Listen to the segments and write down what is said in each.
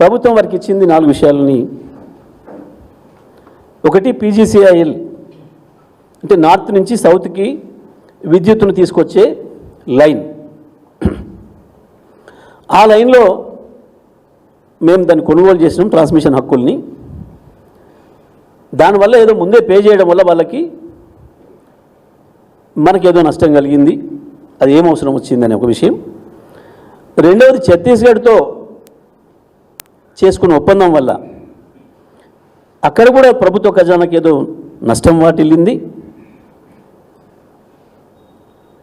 ప్రభుత్వం వారికి ఇచ్చింది 4 విషయాలని. ఒకటి పీజీసీఐఎల్, అంటే నార్త్ నుంచి సౌత్కి విద్యుత్తును తీసుకొచ్చే లైన్. ఆ లైన్లో మేము దాన్ని కొనుగోలు చేసినాం, ట్రాన్స్మిషన్ హక్కుల్ని. దానివల్ల ఏదో ముందే పే చేయడం వల్ల వాళ్ళకి మనకేదో నష్టం కలిగింది, అది ఏం అవసరం వచ్చిందనే ఒక విషయం. రెండవది, ఛత్తీస్గఢ్తో చేసుకున్న ఒప్పందం వల్ల అక్కడ కూడా ప్రభుత్వ ఖజానాకి ఏదో నష్టం వాటిల్లింది,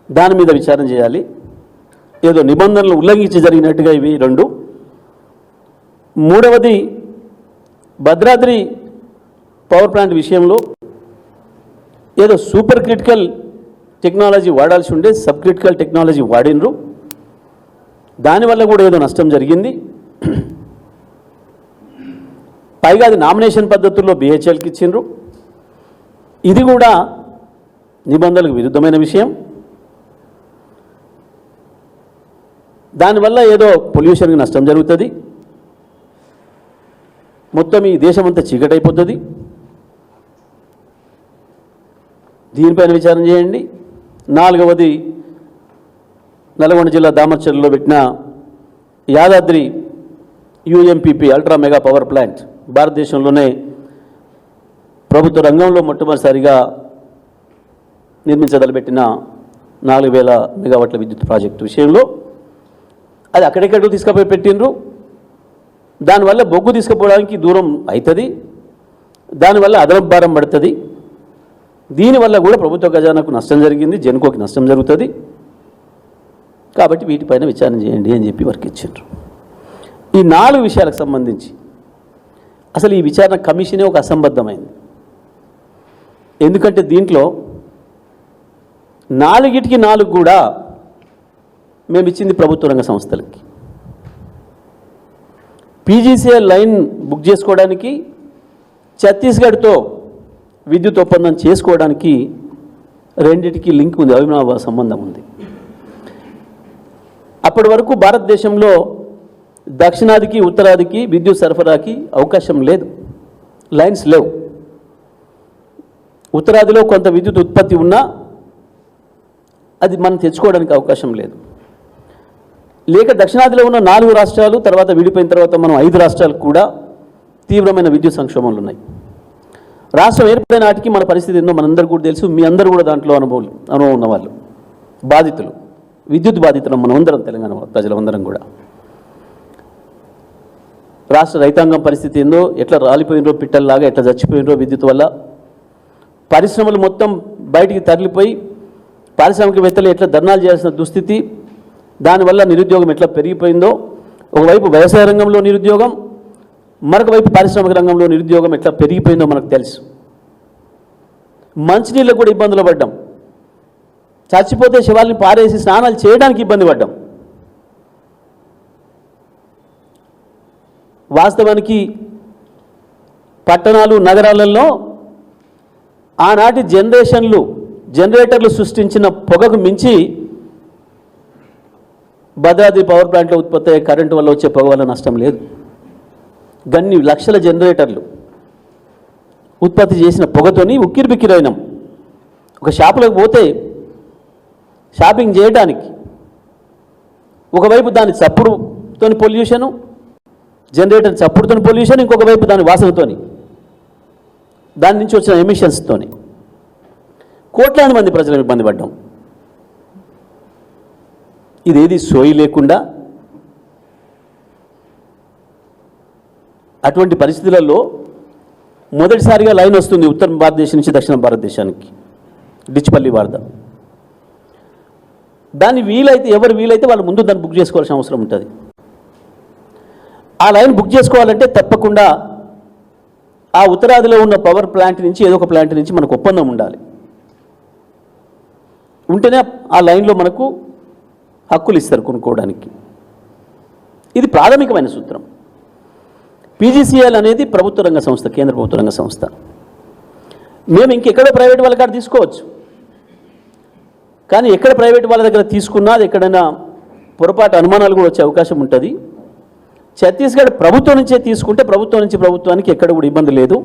దాని మీద విచారణ చేయాలి. ఏదో నిబంధనలు ఉల్లంఘించి జరిగినట్టుగా ఇవి 2. మూడవది, భద్రాద్రి పవర్ ప్లాంట్ విషయంలో ఏదో సూపర్ క్రిటికల్ టెక్నాలజీ వాడాల్సి ఉండే సబ్ క్రిటికల్ టెక్నాలజీ వాడినరు, దానివల్ల కూడా ఏదో నష్టం జరిగింది. పైగా అది నామినేషన్ పద్ధతుల్లో బిహెచ్ఎల్కి ఇచ్చిండ్రు, ఇది కూడా నిబంధనలకు విరుద్ధమైన విషయం. దానివల్ల ఏదో పొల్యూషన్కి నష్టం జరుగుతుంది, మొత్తం ఈ దేశమంతా చీకటైపోతుంది. దీనిపైన విచారణ చేయండి. 4వది, నల్గొండ జిల్లా దామర్చర్లో పెట్టిన Yadadri UMPP ultra mega power plant, భారతదేశంలోనే ప్రభుత్వ రంగంలో మొట్టమొదటిసారిగా నిర్మించదలబెట్టిన 4000 మెగావాట్ల విద్యుత్ ప్రాజెక్టు విషయంలో అది అక్కడెక్కడికి తీసుకుపోయి పెట్టిండ్రు. దానివల్ల బొగ్గు తీసుకుపోవడానికి దూరం అవుతుంది, దానివల్ల అదనపు భారం పడుతుంది. దీనివల్ల కూడా ప్రభుత్వ ఖజానాకు నష్టం జరిగింది, జెన్కోకి నష్టం జరుగుతుంది. కాబట్టి వీటిపైన విచారణ చేయండి అని చెప్పి వర్క్ ఇచ్చిండ్రు. ఈ 4 విషయాలకు సంబంధించి అసలు ఈ విచారణ కమిషనే ఒక అసంబద్ధమైంది. ఎందుకంటే దీంట్లో 4కి 4 కూడా మేము ఇచ్చింది ప్రభుత్వ రంగ సంస్థలకి. పీజీసీఎల్ లైన్ బుక్ చేసుకోవడానికి, ఛత్తీస్గఢ్తో విద్యుత్ ఒప్పందం చేసుకోవడానికి రెండిటికి లింక్ ఉంది, అవినాభావ సంబంధం ఉంది. అప్పటి వరకు భారతదేశంలో దక్షిణాదికి ఉత్తరాదికి విద్యుత్ సరఫరాకి అవకాశం లేదు, లైన్స్ లేవు. ఉత్తరాదిలో కొంత విద్యుత్ ఉత్పత్తి ఉన్నా అది మనం తెచ్చుకోవడానికి అవకాశం లేదు. లేక దక్షిణాదిలో ఉన్న 4 రాష్ట్రాలు తర్వాత విడిపోయిన తర్వాత మనం 5 రాష్ట్రాలకు కూడా తీవ్రమైన విద్యుత్ సంక్షోభాలు ఉన్నాయి. రాష్ట్రం ఏర్పడిన నాటికి మన పరిస్థితి ఏందో మనందరూ కూడా తెలుసు. మీ అందరూ కూడా దాంట్లో అనుభవం ఉన్నవాళ్ళు, బాధితులు, విద్యుత్ బాధితులు మనమందరం, తెలంగాణ ప్రజలందరం కూడా. రాష్ట్ర రైతాంగం పరిస్థితి ఏందో, ఎట్లా రాలిపోయినరో పిట్టల్లాగా, ఎట్లా చచ్చిపోయినరో విద్యుత్ వల్ల. పరిశ్రమలు మొత్తం బయటికి తరలిపోయి పారిశ్రామికవేత్తలు ఎట్లా ధర్నాలు చేయాల్సిన దుస్థితి, దానివల్ల నిరుద్యోగం ఎట్లా పెరిగిపోయిందో. ఒకవైపు వ్యవసాయ రంగంలో నిరుద్యోగం, మరొక వైపు పారిశ్రామిక రంగంలో నిరుద్యోగం ఎట్లా పెరిగిపోయిందో మనకు తెలుసు. మంచినీళ్ళకు కూడా ఇబ్బందులు పడ్డాం, చచ్చిపోతే శవాల్ని పారేసి స్నానాలు చేయడానికి ఇబ్బంది పడ్డాం. వాస్తవానికి పట్టణాలు నగరాలలో ఆనాటి జనరేటర్లు సృష్టించిన పొగకు మించి భద్రాద్రి పవర్ ప్లాంట్లో ఉత్పత్తి అయ్యే కరెంటు వల్ల వచ్చే పొగ వల్ల నష్టం లేదు. గన్ని లక్షల జనరేటర్లు ఉత్పత్తి చేసిన పొగతోని ఉక్కిరిబిక్కిరైనాం. ఒక షాపులకు పోతే షాపింగ్ చేయడానికి ఒకవైపు దాని చప్పుడుతోని పొల్యూషను, జనరేటర్ చప్పుడుతోని పొల్యూషన్, ఇంకొక వైపు దాని వాసనతోని, దాని నుంచి వచ్చిన ఎమిషన్స్తోని కోట్లాది మంది ప్రజలు ఇబ్బంది పడ్డాం. ఇదేది సోయి లేకుండా అటువంటి పరిస్థితులలో మొదటిసారిగా లైన్ వస్తుంది ఉత్తర భారతదేశం నుంచి దక్షిణ భారతదేశానికి, డిచ్పల్లి వార్ద. దాన్ని ఎవరు వీలైతే వాళ్ళు ముందు దాన్ని బుక్ చేసుకోవాల్సిన అవసరం ఉంటుంది. ఆ లైన్ బుక్ చేసుకోవాలంటే తప్పకుండా ఆ ఉత్తరాదిలో ఉన్న పవర్ ప్లాంట్ నుంచి ఏదో ఒక ప్లాంట్ నుంచి మనకు ఒప్పందం ఉండాలి. ఉంటేనే ఆ లైన్లో మనకు హక్కులు ఇస్తారు కొనుక్కోవడానికి. ఇది ప్రాథమికమైన సూత్రం. పీజీసీఎల్ అనేది ప్రభుత్వ రంగ సంస్థ, కేంద్ర ప్రభుత్వ రంగ సంస్థ. మేము ఇంకెక్కడో ప్రైవేట్ వాళ్ళ కాడ తీసుకోవచ్చు, కానీ ఎక్కడ ప్రైవేట్ వాళ్ళ దగ్గర తీసుకున్నా అది ఎక్కడైనా పొరపాటు అనుమానాలు కూడా వచ్చే అవకాశం ఉంటుంది. ఛత్తీస్గఢ్ ప్రభుత్వం నుంచే తీసుకుంటే ప్రభుత్వం నుంచి ప్రభుత్వానికి ఎక్కడ కూడా ఇబ్బంది లేదు.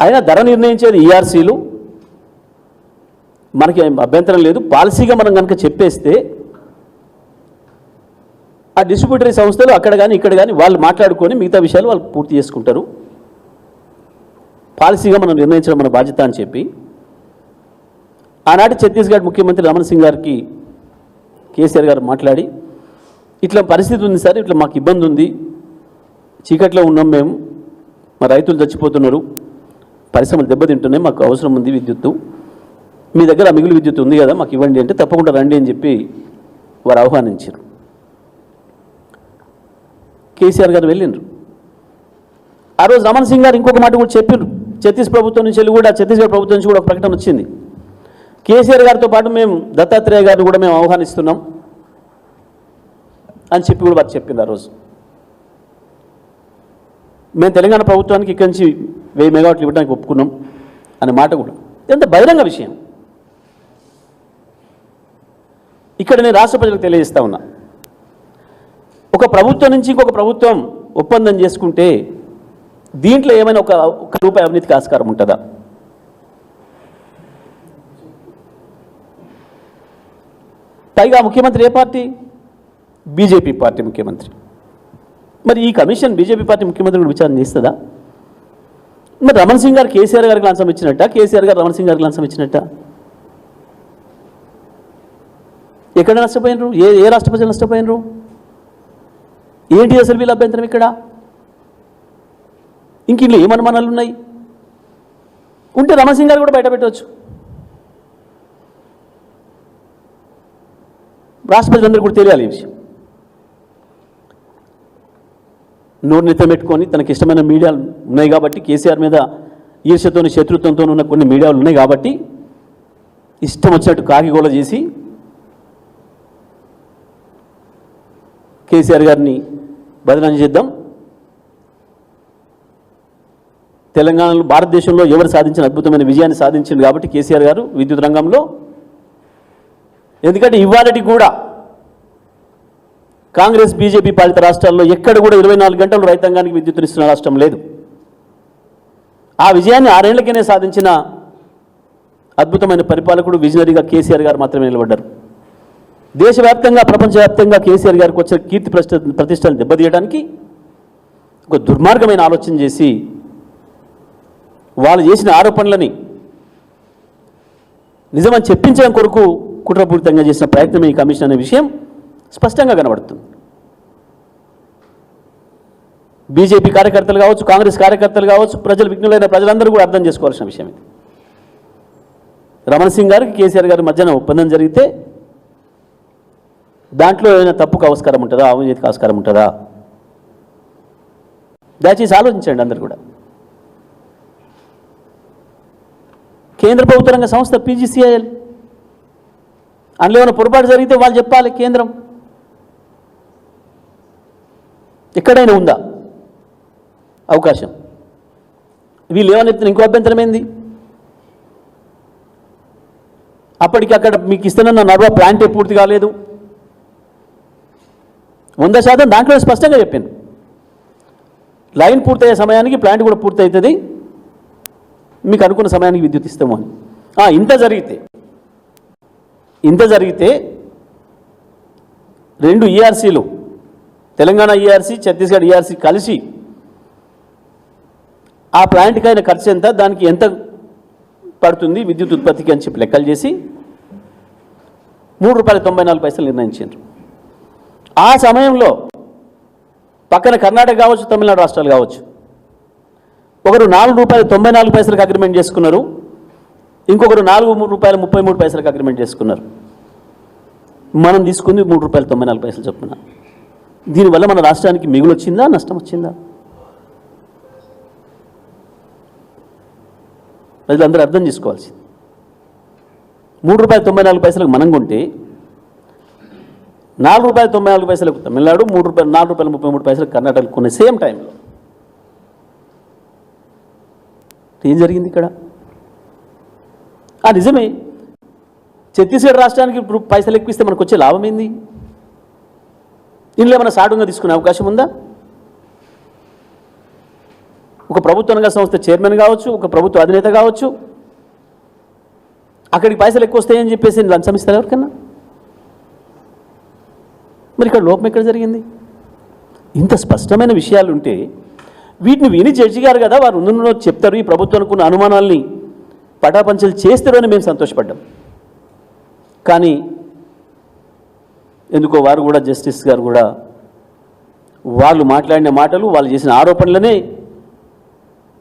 అయినా ధర నిర్ణయించేది ఈఆర్సీలు, మనకి అభ్యంతరం లేదు. పాలసీగా మనం కనుక చెప్పేస్తే ఆ డిస్ట్రిబ్యూటరీ సంస్థలు అక్కడ కానీ ఇక్కడ కానీ వాళ్ళు మాట్లాడుకొని మిగతా విషయాలు వాళ్ళు పూర్తి చేసుకుంటారు. పాలసీగా మనం నిర్ణయించడం మన బాధ్యత అని చెప్పి ఆనాటి ఛత్తీస్గఢ్ ముఖ్యమంత్రి రమణ్ సింగ్ గారికి కేసీఆర్ గారు మాట్లాడి, ఇట్లా పరిస్థితి ఉంది సార్, ఇట్లా మాకు ఇబ్బంది ఉంది, చీకట్లో ఉన్నాం మేము, మా రైతులు చచ్చిపోతున్నారు, పరిశ్రమలు దెబ్బతింటున్నాయి, మాకు అవసరం ఉంది విద్యుత్తు, మీ దగ్గర మిగులు విద్యుత్ ఉంది కదా మాకు ఇవ్వండి అంటే తప్పకుండా రండి అని చెప్పి వారు ఆహ్వానించారు. కేసీఆర్ గారు వెళ్ళిండ్రు. ఆ రోజు రమణ్ సింగ్ గారు ఇంకొక మాట కూడా చెప్పారు. ఛత్తీస్గఢ్ ప్రభుత్వం నుంచి కూడా ఒక ప్రకటన వచ్చింది. కేసీఆర్ గారితో పాటు మేము దత్తాత్రేయ గారిని కూడా మేము ఆహ్వానిస్తున్నాం అని చెప్పి కూడా వారు చెప్పింది. ఆ రోజు మేము తెలంగాణ ప్రభుత్వానికి ఇక్కడి నుంచి 1000 మెగావాట్లు ఇవ్వడానికి ఒప్పుకున్నాం అనే మాట కూడా ఎంత బహిరంగ విషయం. ఇక్కడ నేను రాష్ట్ర ప్రజలకు తెలియజేస్తా ఉన్నా, ఒక ప్రభుత్వం నుంచి ఇంకొక ప్రభుత్వం ఒప్పందం చేసుకుంటే దీంట్లో ఏమైనా ఒక రూపాయి అవినీతికి ఆస్కారం ఉంటుందా? పైగా ముఖ్యమంత్రి ఏ పార్టీ? బీజేపీ పార్టీ ముఖ్యమంత్రి. మరి ఈ కమిషన్ బీజేపీ పార్టీ ముఖ్యమంత్రి కూడా విచారణ చేస్తుందా? మరి రమణ్ సింగ్ గారు కేసీఆర్ గారికి లంచం ఇచ్చినట్ట, కేసీఆర్ గారు రమణ్ సింగ్ గారికి లంచం ఇచ్చినట్ట? ఎక్కడ నష్టపోయినరు? ఏ రాష్ట్ర ప్రజలు నష్టపోయినరు? ఏంటి అసలు వీళ్ళ అభ్యంతరం ఇక్కడ? ఇంక ఇంట్లో ఏం అనుమానాలు ఉన్నాయి? ఉంటే రమణ్ సింగ్ గారు కూడా బయట పెట్టవచ్చు. రాష్ట్ర ప్రజలందరూ కూడా తెలియాలి ఈ విషయం. నోరు నెత్తం పెట్టుకొని తనకి ఇష్టమైన మీడియాలు ఉన్నాయి కాబట్టి, కేసీఆర్ మీద ఈర్ష్యతోని శత్రుత్వంతో ఉన్న కొన్ని మీడియాలు ఉన్నాయి కాబట్టి ఇష్టం వచ్చినట్టు కాకిగోళ చేసి కేసీఆర్ గారిని బదనాం చేద్దాం, తెలంగాణలో భారతదేశంలో ఎవరు సాధించిన అద్భుతమైన విజయాన్ని సాధించింది కాబట్టి కేసీఆర్ గారు విద్యుత్ రంగంలో. ఎందుకంటే ఇవాళటి కూడా కాంగ్రెస్ బీజేపీ పాలిత రాష్ట్రాల్లో ఎక్కడ కూడా 24 గంటలు రైతాంగానికి విద్యుత్తునిస్తున్న రాష్ట్రం లేదు. ఆ విజయాన్ని 6 ఏళ్లకేనే సాధించిన అద్భుతమైన పరిపాలకుడు విజనరీగా కేసీఆర్ గారు మాత్రమే నిలబడ్డారు. దేశవ్యాప్తంగా ప్రపంచవ్యాప్తంగా కేసీఆర్ గారికి వచ్చే కీర్తి ప్రతిష్టలు దెబ్బతీయడానికి ఒక దుర్మార్గమైన ఆలోచన చేసి వాళ్ళు చేసిన ఆరోపణలని నిజమని చెప్పించడం కొరకు కుట్రపూరితంగా చేసిన ప్రయత్నం ఈ కమిషన్ అనే విషయం స్పష్టంగా కనబడుతుంది. బీజేపీ కార్యకర్తలు కావచ్చు, కాంగ్రెస్ కార్యకర్తలు కావచ్చు, విఘ్నులైన ప్రజలందరూ కూడా అర్థం చేసుకోవాల్సిన విషయం ఇది. రమణ్ సింగ్ గారికి కేసీఆర్ గారి మధ్యన ఒప్పందం జరిగితే దాంట్లో ఏమైనా తప్పుకు ఆస్కారం ఉంటుందా, అవినీతికి ఆస్కారం ఉంటుందా? దయచేసి ఆలోచించండి అందరు కూడా. కేంద్ర ప్రభుత్వ రంగ సంస్థ పీజీసీఐఎల్, అందులో ఏమైనా పొరపాటు జరిగితే వాళ్ళు చెప్పాలి. కేంద్రం ఎక్కడైనా ఉందా అవకాశం? వీళ్ళు ఏమని చెప్తున్నారు? ఇంకో అభ్యంతరం ఏంది? అప్పటికి అక్కడ మీకు ఇస్తున్న నర్వా ప్లాంటే పూర్తి కాలేదు, 100% దాంట్లో స్పష్టంగా చెప్పాను. లైన్ పూర్తయ్యే సమయానికి ప్లాంట్ కూడా పూర్తి అవుతుంది, మీకు అనుకున్న సమయానికి విద్యుత్ ఇస్తాము అని. ఇంత జరిగితే 2 ఈఆర్సీలు, తెలంగాణ ఈఆర్సీ, ఛత్తీస్గఢ్ ఈఆర్సీ కలిసి ఆ ప్లాంట్కి అయిన ఖర్చు ఎంత, దానికి ఎంత పడుతుంది విద్యుత్ ఉత్పత్తికి అని చెప్పి లెక్కలు చేసి ₹3.94 నిర్ణయించారు. ఆ సమయంలో పక్కన కర్ణాటక కావచ్చు, తమిళనాడు రాష్ట్రాలు కావచ్చు, ఒకరు ₹4.94 అగ్రిమెంట్ చేసుకున్నారు, ఇంకొకరు ₹4.33 అగ్రిమెంట్ చేసుకున్నారు. మనం తీసుకుంది ₹3.94 చొప్పున. దీనివల్ల మన రాష్ట్రానికి మిగులు వచ్చిందా, నష్టం వచ్చిందా? ప్రజలందరూ అర్థం చేసుకోవాల్సింది. ₹3.94 మనం కొంటే ₹4.94 తమిళనాడు, ₹4.33 కర్ణాటక కొనే సేమ్ టైంలో. ఏం జరిగింది ఇక్కడ? నిజమే, ఛత్తీస్గఢ్ రాష్ట్రానికి పైసలు ఎక్కువిస్తే మనకు వచ్చే లాభం ఏంది? ఇందులో ఏమైనా సాడుగా తీసుకునే అవకాశం ఉందా? ఒక ప్రభుత్వ రంగ సంస్థ చైర్మన్ కావచ్చు, ఒక ప్రభుత్వ అధినేత కావచ్చు, అక్కడికి పైసలు ఎక్కువ వస్తాయని చెప్పేసి లంచం ఇస్తారు ఎవరికన్నా? మరి ఇక్కడ లోపం ఎక్కడ జరిగింది? ఇంత స్పష్టమైన విషయాలు ఉంటే వీటిని విని జడ్జి గారు కదా వారు ఉన్న చెప్తారు, ఈ ప్రభుత్వానికి ఉన్న అనుమానాల్ని పటాపంచలు చేస్తారు అని మేము సంతోషపడ్డాం. కానీ ఎందుకో వారు కూడా, జస్టిస్ గారు కూడా, వాళ్ళు మాట్లాడిన మాటలు, వాళ్ళు చేసిన ఆరోపణలనే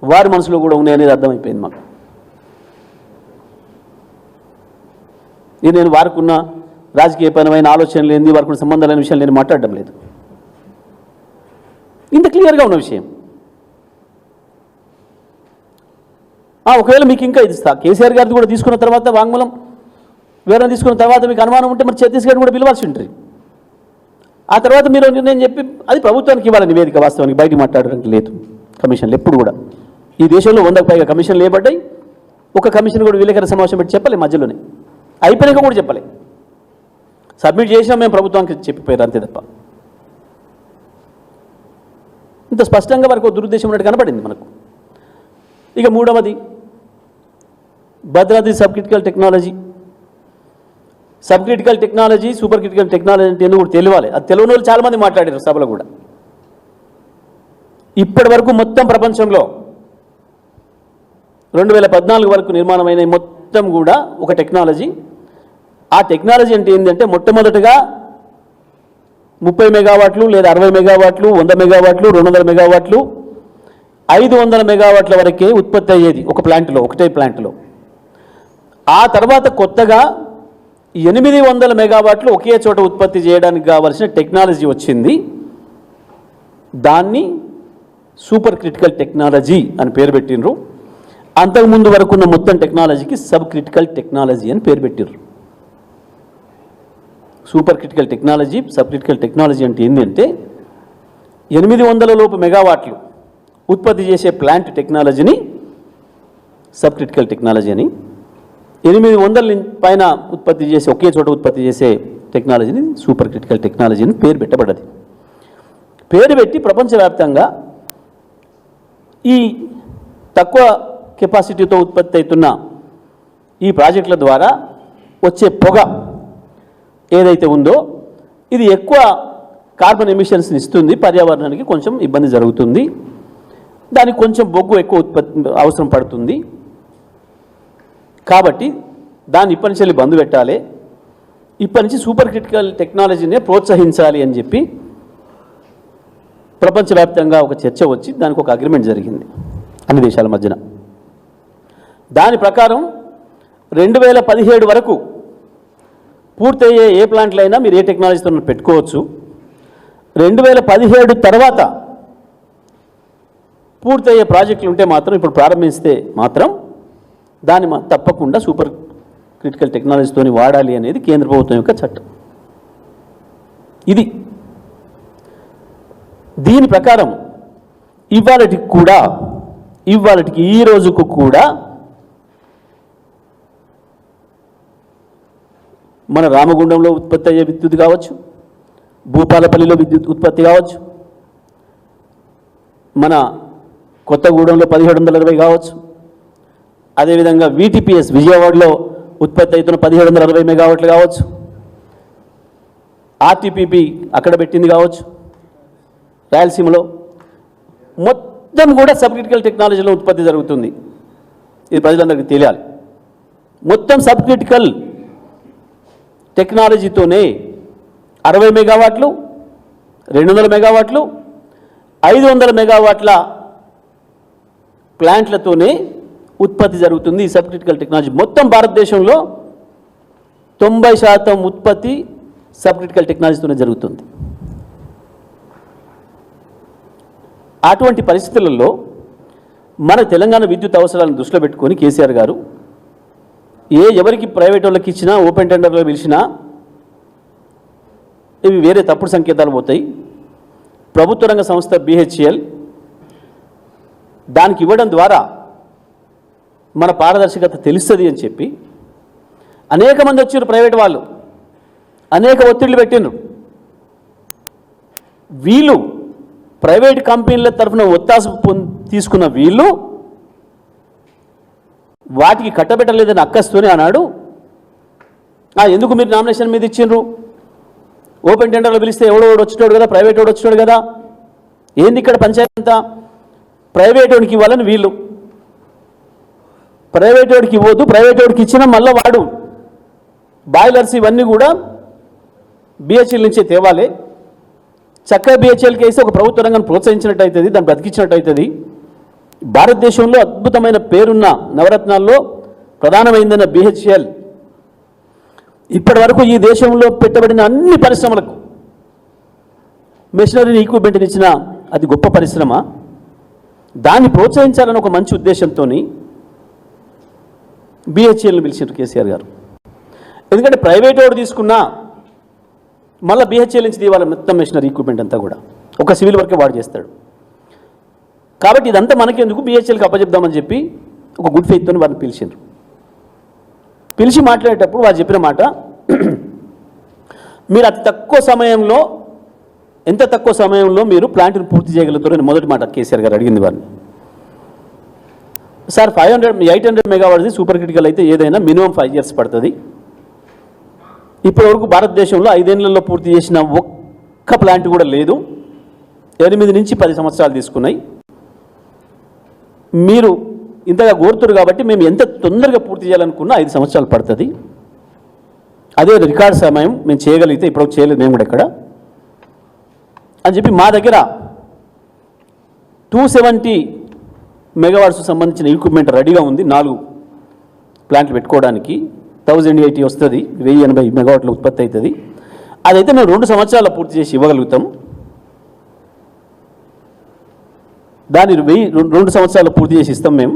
వారి మనసులో కూడా ఉన్నాయనేది అర్థమైపోయింది మాకు. ఇది నేను వారికున్న రాజకీయపరమైన ఆలోచనలు ఏంది, వారికి ఉన్న సంబంధాలైన విషయాలు నేను మాట్లాడడం లేదు. ఇంత క్లియర్గా ఉన్న విషయం. ఒకవేళ మీకు ఇంకా ఇది కేసీఆర్ గారిది కూడా తీసుకున్న తర్వాత వాంగ్మూలం వివరణ తీసుకున్న తర్వాత మీకు అనుమానం ఉంటే మరి ఛత్తీస్గఢ్ కూడా పిలవాల్సి ఉంటుంది. ఆ తర్వాత మీరు నిర్ణయం చెప్పి అది ప్రభుత్వానికి ఇవ్వాలి నివేదిక. వాస్తవానికి బయట మాట్లాడడానికి లేదు కమిషన్లు ఎప్పుడు కూడా. ఈ దేశంలో 100కు పైగా కమిషన్లు ఏబడ్డాయి. ఒక కమిషన్ కూడా విలేకరుల సమావేశం పెట్టి చెప్పలే, మధ్యలోనే అయిపోయినాక కూడా చెప్పలే. సబ్మిట్ చేసినా మేము ప్రభుత్వానికి చెప్పిపోయారు అంతే తప్ప. ఇంత స్పష్టంగా వారికి దురుద్దేశం ఉన్నట్టు కనపడింది మనకు. ఇక మూడవది Bhadradri sub critical technology. Sub critical technology, super critical technology అంటే ఎందుకు కూడా తెలియాలి. అది తెలియని వాళ్ళు చాలామంది మాట్లాడారు సభలో కూడా. ఇప్పటి వరకు మొత్తం ప్రపంచంలో 2014 వరకు నిర్మాణమైన మొత్తం కూడా ఒక టెక్నాలజీ. ఆ టెక్నాలజీ అంటే ఏంటంటే మొట్టమొదటిగా 30 మెగావాట్లు లేదా 60 మెగావాట్లు, 100 మెగావాట్లు, 200 మెగావాట్లు, 500 మెగావాట్ల వరకే ఉత్పత్తి అయ్యేది ఒక ప్లాంట్లో, ఒకటే ప్లాంట్లో. ఆ తర్వాత కొత్తగా 800 మెగావాట్లు ఒకే చోట ఉత్పత్తి చేయడానికి కావాల్సిన టెక్నాలజీ వచ్చింది. దాన్ని సూపర్ క్రిటికల్ టెక్నాలజీ అని పేరు పెట్టినరు. అంతకుముందు వరకు ఉన్న మొత్తం టెక్నాలజీకి సబ్ క్రిటికల్ టెక్నాలజీ అని పేరు పెట్టినరు. Super critical technology, sub critical technology అంటే ఏంటంటే 800 లోపు మెగావాట్లు ఉత్పత్తి చేసే ప్లాంట్ టెక్నాలజీని సబ్ క్రిటికల్ టెక్నాలజీ అని, 800 పైన ఉత్పత్తి చేసే ఒకే చోట ఉత్పత్తి చేసే టెక్నాలజీని సూపర్ క్రిటికల్ టెక్నాలజీ అని పేరు పెట్టబడ్డది. పేరు పెట్టి ప్రపంచవ్యాప్తంగా ఈ తక్కువ కెపాసిటీతో ఉత్పత్తి అవుతున్న ఈ ప్రాజెక్టుల ద్వారా వచ్చే పొగ ఏదైతే ఉందో ఇది ఎక్కువ కార్బన్ ఎమిషన్స్ని ఇస్తుంది, పర్యావరణానికి కొంచెం ఇబ్బంది జరుగుతుంది, దానికి కొంచెం బొగ్గు ఎక్కువ ఉత్పత్తి అవసరం పడుతుంది. కాబట్టి దాన్ని ఇప్పటి నుంచి బంద్ పెట్టాలి, ఇప్పటి నుంచి సూపర్ క్రిటికల్ టెక్నాలజీనే ప్రోత్సహించాలి అని చెప్పి ప్రపంచవ్యాప్తంగా ఒక చర్చ వచ్చి దానికి ఒక అగ్రిమెంట్ జరిగింది అన్ని దేశాల మధ్యన. దాని ప్రకారం 2017 వరకు పూర్తయ్యే ఏ ప్లాంట్లు అయినా మీరు ఏ టెక్నాలజీతో పెట్టుకోవచ్చు. 2017 తర్వాత పూర్తయ్యే ప్రాజెక్టులు ఉంటే మాత్రం, ఇప్పుడు ప్రారంభిస్తే మాత్రం దాన్ని తప్పకుండా సూపర్ క్రిటికల్ టెక్నాలజీతో వాడాలి అనేది కేంద్ర ప్రభుత్వం యొక్క చట్టం. ఇది దీని ప్రకారం ఇవాళటికి ఈ రోజుకు కూడా మన రామగుండంలో ఉత్పత్తి అయ్యే విద్యుత్ కావచ్చు, భూపాలపల్లిలో విద్యుత్ ఉత్పత్తి కావచ్చు, మన కొత్తగూడెంలో 1720 కావచ్చు, అదేవిధంగా వీటీపీఎస్ విజయవాడలో ఉత్పత్తి అవుతున్న 1760 మెగావాట్లు కావచ్చు, ఆర్టీపీపీ అక్కడ పెట్టింది కావచ్చు, రాయలసీమలో మొత్తం కూడా సబ్ క్రిటికల్ టెక్నాలజీలో ఉత్పత్తి జరుగుతుంది. ఇది ప్రజలందరికీ తెలియాలి. మొత్తం సబ్ క్రిటికల్ టెక్నాలజీతోనే 60 మెగావాట్లు, 200 మెగావాట్లు, 500 మెగావాట్ల ప్లాంట్లతోనే ఉత్పత్తి జరుగుతుంది. ఈ సబ్ క్రిటికల్ టెక్నాలజీ మొత్తం భారతదేశంలో 90% ఉత్పత్తి సబ్ క్రిటికల్ టెక్నాలజీతోనే జరుగుతుంది. అటువంటి పరిస్థితులలో మన తెలంగాణ విద్యుత్ అవసరాలను దృష్టిలో పెట్టుకొని కేసీఆర్ గారు ఎవరికి ప్రైవేట్ వాళ్ళకి ఇచ్చినా, ఓపెన్ టెండర్లో పిలిచినా ఇవి వేరే తప్పుడు సంకేతాలు పోతాయి. ప్రభుత్వ రంగ సంస్థ బిహెచ్ఎల్ దానికి ఇవ్వడం ద్వారా మన పారదర్శకత తెలుస్తుంది అని చెప్పి అనేక మంది వచ్చారు. ప్రైవేట్ వాళ్ళు అనేక ఒత్తిళ్లు పెట్టిండ్రు. వీళ్ళు ప్రైవేట్ కంపెనీల తరఫున ఒత్తాసు తీసుకున్న వీళ్ళు వాటికి కట్టబెట్టలేదని అక్కస్తూనే అన్నాడు, ఎందుకు మీరు నామినేషన్ మీద ఇచ్చిండ్రు, ఓపెన్ టెండర్లో పిలిస్తే ఎవడో వచ్చేటోడు కదా, ప్రైవేట్ వాడు వచ్చేటోడు కదా, ఏంది ఇక్కడ పంచాయతీ అంతా, ప్రైవేట్ వాడికి ఇవ్వాలని వీళ్ళు, ప్రైవేట్ వాడికి ఇవ్వద్దు, ప్రైవేట్ వాడికి ఇచ్చిన మళ్ళీ వాడు బాయిలర్స్ ఇవన్నీ కూడా బిహెచ్ఎల్ నుంచే తేవాలి, చక్కగా బిహెచ్ఎల్కి వేసి ఒక ప్రభుత్వ రంగాన్ని ప్రోత్సహించినట్టు అవుతుంది, దాన్ని బ్రతికించినట్టు అవుతుంది. భారతదేశంలో అద్భుతమైన పేరున్న నవరత్నాల్లో ప్రధానమైందన్న బిహెచ్ఎల్ ఇప్పటి వరకు ఈ దేశంలో పెట్టబడిన అన్ని పరిశ్రమలకు మెషినరీ ఈక్విప్మెంట్ని ఇచ్చిన అది గొప్ప పరిశ్రమ. దాన్ని ప్రోత్సహించాలని ఒక మంచి ఉద్దేశంతో బిహెచ్ఎల్ని పిలిచారు కేసీఆర్ గారు. ఎందుకంటే ప్రైవేట్ వాడు తీసుకున్నా మళ్ళీ బిహెచ్ఎల్ నుంచి తీయాలి మొత్తం మెషినరీ ఈక్విప్మెంట్ అంతా కూడా, ఒక సివిల్ వర్కే వాడు చేస్తాడు. కాబట్టి ఇదంతా మనకెందుకు, బిహెచ్ఎల్కి అప్పచెప్దామని చెప్పి ఒక గుడ్ ఫెయిత్తో వారిని పిలిచారు. పిలిచి మాట్లాడేటప్పుడు వారు చెప్పిన మాట, మీరు అతి తక్కువ సమయంలో, ఎంత తక్కువ సమయంలో మీరు ప్లాంట్ని పూర్తి చేయగలుగుతారని మొదటి మాట కేసీఆర్ గారు అడిగింది వారిని. సార్ 800 మెగావాట్స్ సూపర్ క్రిటికల్ అయితే ఏదైనా మినిమం 5 years పడుతుంది. ఇప్పటివరకు భారతదేశంలో 5 ఏళ్లలో పూర్తి చేసిన ఒక్క ప్లాంట్ కూడా లేదు, 8 నుంచి 10 సంవత్సరాలు తీసుకున్నాయి. మీరు ఇంతగా కోరుతున్నారు కాబట్టి మేము ఎంత తొందరగా పూర్తి చేయాలనుకున్నా 5 సంవత్సరాలు పడుతుంది, అదే రికార్డ్ సమయం మేము చేయగలిగితే ఇప్పుడు చేయలేదు మేము కూడా ఇక్కడ అని చెప్పి మా దగ్గర 270 మెగావాట్స్ సంబంధించిన ఈక్విప్మెంట్ రెడీగా ఉంది. 4 ప్లాంట్లు పెట్టుకోవడానికి 1080 వస్తుంది, 1080 మెగావాట్ల ఉత్పత్తి అవుతుంది. అదైతే మేము 2 సంవత్సరాలు పూర్తి చేసి ఇవ్వగలుగుతాం. దాన్ని 2 సంవత్సరాలు పూర్తి చేసి ఇస్తాం మేము.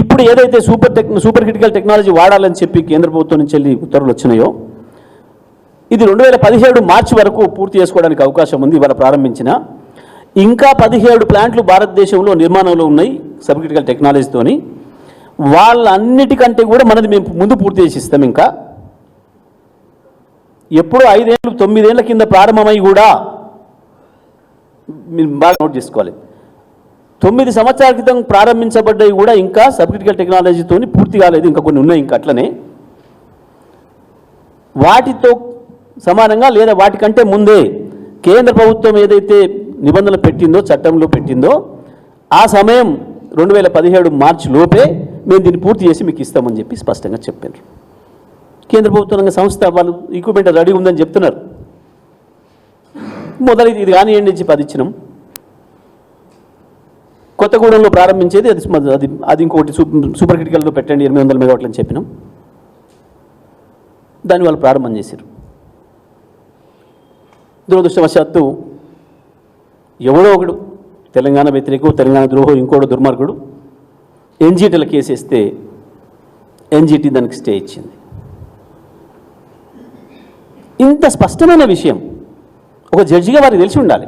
ఇప్పుడు ఏదైతే సూపర్ క్రిటికల్ టెక్నాలజీ వాడాలని చెప్పి కేంద్ర ప్రభుత్వం నుంచి వెళ్ళి ఉత్తర్వులు వచ్చినాయో ఇది 2017 మార్చి వరకు పూర్తి చేసుకోవడానికి అవకాశం ఉంది. ఇవాళ ప్రారంభించిన ఇంకా 17 ప్లాంట్లు భారతదేశంలో నిర్మాణంలో ఉన్నాయి సబ్ క్రిటికల్ టెక్నాలజీతోని. వాళ్ళన్నిటికంటే కూడా మనది మేము ముందు పూర్తి చేసి ఇస్తాం. ఇంకా ఎప్పుడో 5 ఏళ్ళు 9 ఏళ్ల కింద ప్రారంభమై కూడా మీరు బాగా నోట్ చేసుకోవాలి, 9 సంవత్సరాల క్రితం ప్రారంభించబడ్డాయి కూడా ఇంకా సబ్ క్రిటికల్ టెక్నాలజీతో పూర్తి కాలేదు, ఇంకా కొన్ని ఉన్నాయి ఇంకా అట్లనే. వాటితో సమానంగా లేదా వాటికంటే ముందే కేంద్ర ప్రభుత్వం ఏదైతే నిబంధనలు పెట్టిందో, చట్టంలో పెట్టిందో, ఆ సమయం 2017 మార్చి లోపే మేము దీన్ని పూర్తి చేసి మీకు ఇస్తామని చెప్పి స్పష్టంగా చెప్పారు. కేంద్ర ప్రభుత్వ రంగ సంస్థ వాళ్ళు ఈక్విప్మెంట్ రెడీ ఉందని చెప్తున్నారు. మొదలు ఇది కానివ్వండి నుంచి 10 ఇచ్చినాం. కొత్తగూడెంలో ప్రారంభించేది అది ఇంకోటి సూపర్ క్రిటికల్లో పెట్టండి 800 మెగావాట్లు అని చెప్పినాం. దాన్ని వాళ్ళు ప్రారంభం చేశారు. దురదృష్టవశాత్తు ఎవడో ఒకడు తెలంగాణ వ్యతిరేకం, తెలంగాణ ద్రోహం, ఇంకోటి దుర్మార్గుడు ఎన్జీటీల కేసు వేస్తే ఎన్జీటీ దానికి స్టే ఇచ్చింది. ఇంత స్పష్టమైన విషయం ఒక జడ్జిగా వారికి తెలిసి ఉండాలి,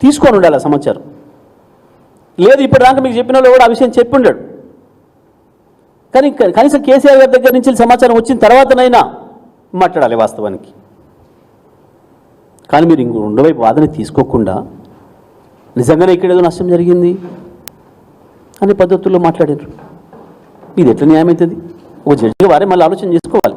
తీసుకొని ఉండాలి ఆ సమాచారం. లేదు ఇప్పటిదాకా మీకు చెప్పిన వాళ్ళు కూడా ఆ విషయం చెప్పి ఉండడు. కానీ కనీసం కేసీఆర్ గారి దగ్గర నుంచి సమాచారం వచ్చిన తర్వాతనైనా మాట్లాడాలి వాస్తవానికి. కానీ మీరు ఇంకో రెండో వైపు వాదన తీసుకోకుండా నిజంగానే ఇక్కడ ఏదో నష్టం జరిగింది అనే పద్ధతుల్లో మాట్లాడారు. ఇది ఎట్లా న్యాయం అవుతుంది? ఒక జడ్జిగా వారే మళ్ళీ ఆలోచన చేసుకోవాలి.